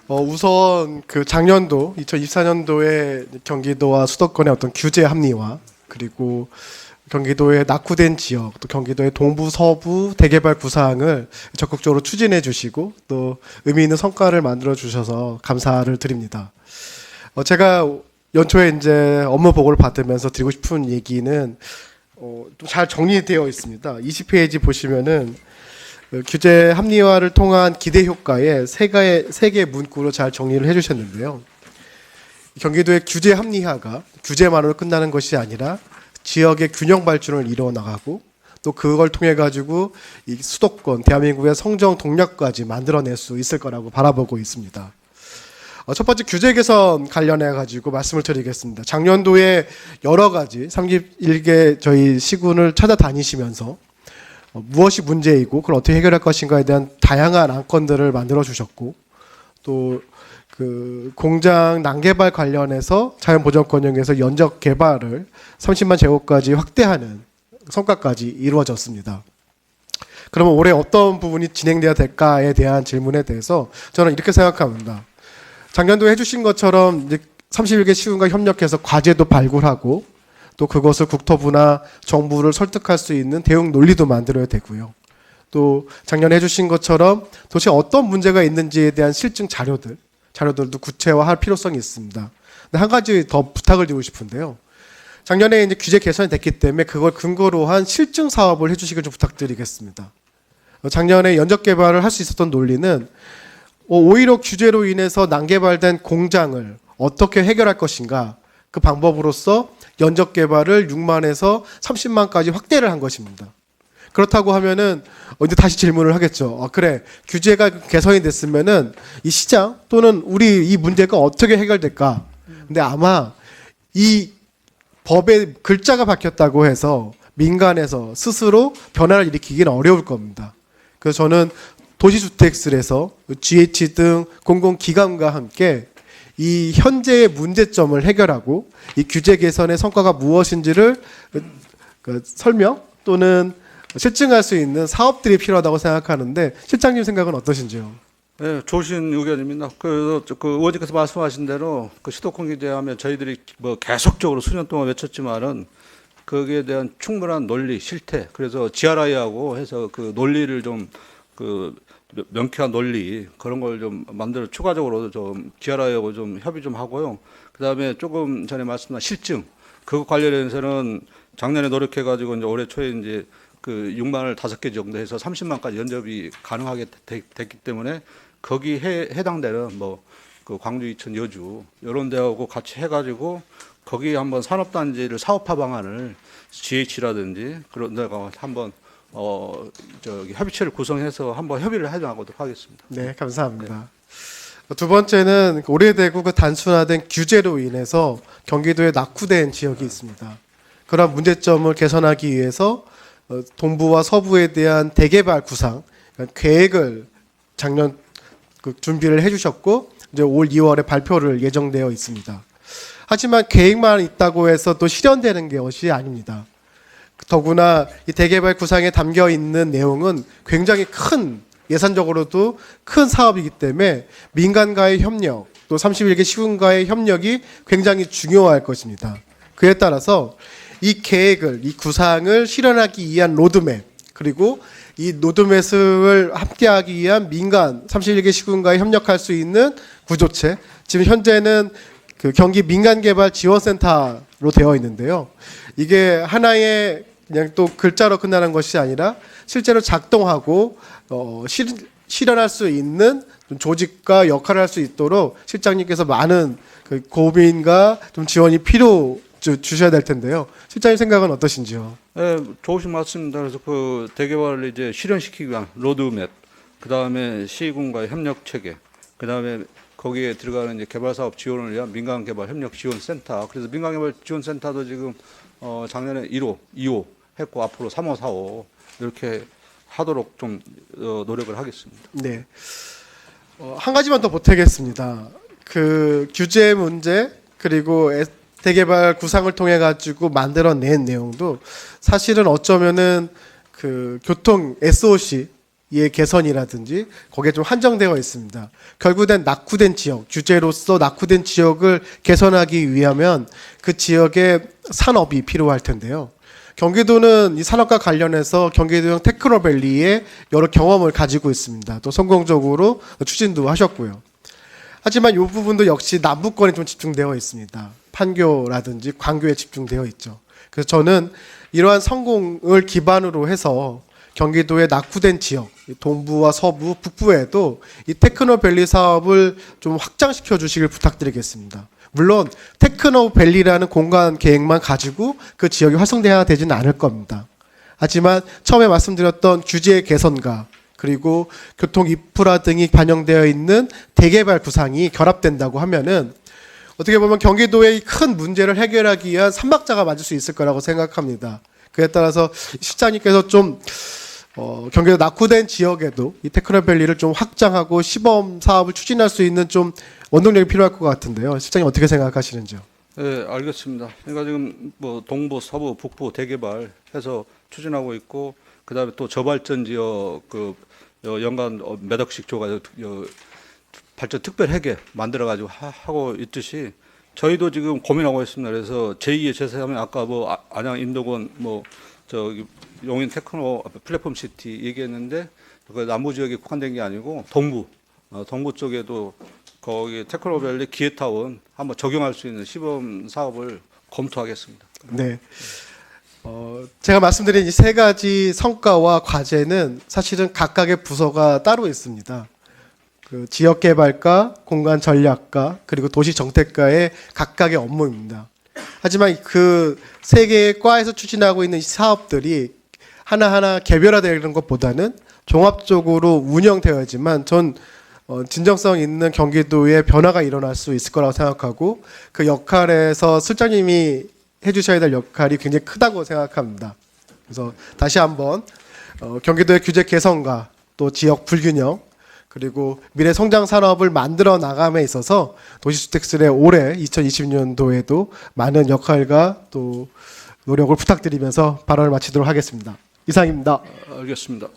우선 그 작년도 2024년도에 경기도와 수도권의 어떤 규제 합리화, 그리고 경기도의 낙후된 지역, 또 경기도의 동부 서부 대개발 구상을 적극적으로 추진해 주시고 또 의미 있는 성과를 만들어 주셔서 감사를 드립니다. 제가 연초에 이제 업무 보고를 받으면서 드리고 싶은 얘기는 좀 잘 정리되어 있습니다. 20페이지 보시면은 규제 합리화를 통한 기대 효과에 세 개의 문구로 잘 정리를 해주셨는데요. 경기도의 규제 합리화가 규제만으로 끝나는 것이 아니라 지역의 균형 발전을 이루어 나가고 또 그걸 통해 가지고 이 수도권 대한민국의 성장 동력까지 만들어낼 수 있을 거라고 바라보고 있습니다. 첫 번째 규제 개선 관련해 가지고 말씀을 드리겠습니다. 작년도에 여러 가지 31개 저희 시군을 찾아다니시면서 무엇이 문제이고 그걸 어떻게 해결할 것인가에 대한 다양한 안건들을 만들어 주셨고 또 그 공장 난개발 관련해서 자연보전권역에서 연적 개발을 30만 제곱까지 확대하는 성과까지 이루어졌습니다. 그러면 올해 어떤 부분이 진행돼야 될까에 대한 질문에 대해서 저는 이렇게 생각합니다. 작년도에 해주신 것처럼 이제 31개 시군과 협력해서 과제도 발굴하고 또 그것을 국토부나 정부를 설득할 수 있는 대응 논리도 만들어야 되고요. 또 작년에 해주신 것처럼 도대체 어떤 문제가 있는지에 대한 실증 자료들도 구체화할 필요성이 있습니다. 근데 한 가지 더 부탁을 드리고 싶은데요. 작년에 이제 규제 개선이 됐기 때문에 그걸 근거로 한 실증 사업을 해주시길 좀 부탁드리겠습니다. 작년에 연적 개발을 할 수 있었던 논리는 오히려 규제로 인해서 난개발된 공장을 어떻게 해결할 것인가 그 방법으로서 연적 개발을 6만에서 30만까지 확대를 한 것입니다. 그렇다고 하면은 이제 다시 질문을 하겠죠. 그래 규제가 개선이 됐으면은 이 시장 또는 우리 이 문제가 어떻게 해결될까? 근데 아마 이 법의 글자가 바뀌었다고 해서 민간에서 스스로 변화를 일으키기는 어려울 겁니다. 그래서 저는 도시주택실에서 GH 등 공공기관과 함께 이 현재의 문제점을 해결하고 이 규제 개선의 성과가 무엇인지를 설명 또는 실증할 수 있는 사업들이 필요하다고 생각하는데 실장님 생각은 어떠신지요? 네, 좋으신 의견입니다. 그 의원님께서 말씀하신 대로 그 수도권 규제하면 저희들이 뭐 계속적으로 수년 동안 외쳤지만은 거기에 대한 충분한 논리, 실태, 그래서 GRI하고 해서 그 논리를 좀 그 명쾌한 논리 그런 걸 좀 만들어 추가적으로 좀 GRI하고 좀 협의 좀 하고요. 그다음에 조금 전에 말씀한 실증 그거 관련해서는 작년에 노력해가지고 이제 올해 초에 이제 그 6만을 5개 정도 해서 30만까지 연접이 가능하게 됐기 때문에 거기 해당되는 뭐 그 광주, 이천, 여주 이런 데하고 같이 해가지고 거기 한번 산업단지를 사업화 방안을 GH라든지 그런 데가 한번 협의체를 구성해서 한번 협의를 해나가도록 하겠습니다. 네, 감사합니다. 네. 두 번째는 오래되고 그 단순화된 규제로 인해서 경기도에 낙후된 지역이 있습니다. 그런 문제점을 개선하기 위해서 동부와 서부에 대한 대개발 구상 계획을 작년 준비를 해주셨고 이제 올 2월에 발표를 예정되어 있습니다. 하지만 계획만 있다고 해서 또 실현되는 것이 아닙니다. 더구나 이 대개발 구상에 담겨 있는 내용은 굉장히 큰 예산적으로도 큰 사업이기 때문에 민간과의 협력 또 31개 시군과의 협력이 굉장히 중요할 것입니다. 그에 따라서 이 계획을 이 구상을 실현하기 위한 로드맵 그리고 이 로드맵을 함께하기 위한 민간 31개 시군과의 협력할 수 있는 구조체 지금 현재는 그 경기 민간개발지원센터로 되어 있는데요. 이게 하나의 그냥 또 글자로 끝나는 것이 아니라 실제로 작동하고 실현할 수 있는 조직과 역할을 할 수 있도록 실장님께서 많은 그 고민과 좀 지원이 주셔야 될 텐데요. 실장님 생각은 어떠신지요? 네, 좋으신 말씀입니다. 그래서 그 대개발을 이제 실현시키기 위한 로드맵, 그 다음에 시군과의 협력 체계, 그 다음에 거기에 들어가는 이제 개발 사업 지원을 위한 민간개발 협력 지원센터. 그래서 민간개발 지원센터도 지금 작년에 1호, 2호 했고 앞으로 3호, 4호 이렇게 하도록 좀 노력을 하겠습니다. 네. 한 가지만 더 보태겠습니다. 그 규제 문제 그리고 대개발 구상을 통해 가지고 만들어낸 내용도 사실은 어쩌면은 그 교통 SOC 의 개선이라든지 거기에 좀 한정되어 있습니다. 결국엔 낙후된 지역, 규제로서 낙후된 지역을 개선하기 위하면 그 지역에 산업이 필요할 텐데요. 경기도는 이 산업과 관련해서 경기도형 테크노밸리의 여러 경험을 가지고 있습니다. 또 성공적으로 추진도 하셨고요. 하지만 이 부분도 역시 남부권에 좀 집중되어 있습니다. 판교라든지 광교에 집중되어 있죠. 그래서 저는 이러한 성공을 기반으로 해서 경기도의 낙후된 지역, 동부와 서부, 북부에도 이 테크노밸리 사업을 좀 확장시켜 주시길 부탁드리겠습니다. 물론 테크노밸리라는 공간 계획만 가지고 그 지역이 활성화돼야 되지는 않을 겁니다. 하지만 처음에 말씀드렸던 규제 개선과 그리고 교통 인프라 등이 반영되어 있는 대개발 구상이 결합된다고 하면은 어떻게 보면 경기도의 큰 문제를 해결하기 위한 삼박자가 맞을 수 있을 거라고 생각합니다. 그에 따라서 실장님께서 좀 경기도 낙후된 지역에도 이 테크노밸리를 좀 확장하고 시범 사업을 추진할 수 있는 좀 원동력이 필요할 것 같은데요. 실장님 어떻게 생각하시는지요? 네, 알겠습니다. 그러니까 지금 뭐 동부, 서부, 북부 대개발해서 추진하고 있고, 그다음에 또 저발전 지역 그 연간 몇 억씩 줘가지고 발전 특별 회계 만들어가지고 하고 있듯이 저희도 지금 고민하고 있습니다. 그래서 제2의 제세하면 아까 뭐 안양 인도권 뭐 저기 용인 테크노 플랫폼 시티 얘기했는데 그 남부 지역에 국한된 게 아니고 동부 쪽에도 거기 테크노밸리 기회타운 한번 적용할 수 있는 시범 사업을 검토하겠습니다. 네. 제가 말씀드린 이 세 가지 성과와 과제는 사실은 각각의 부서가 따로 있습니다. 그 지역 개발과 공간 전략과 그리고 도시 정책과의 각각의 업무입니다. 하지만 그 세 개의 과에서 추진하고 있는 이 사업들이 하나하나 개별화되는 것보다는 종합적으로 운영되어야지만 전 진정성 있는 경기도의 변화가 일어날 수 있을 거라고 생각하고 그 역할에서 실장님이 해주셔야 될 역할이 굉장히 크다고 생각합니다. 그래서 다시 한번 경기도의 규제 개선과 또 지역 불균형 그리고 미래 성장 산업을 만들어 나감에 있어서 도시주택실의 올해 2020년도에도 많은 역할과 또 노력을 부탁드리면서 발언을 마치도록 하겠습니다. 이상입니다. 알겠습니다.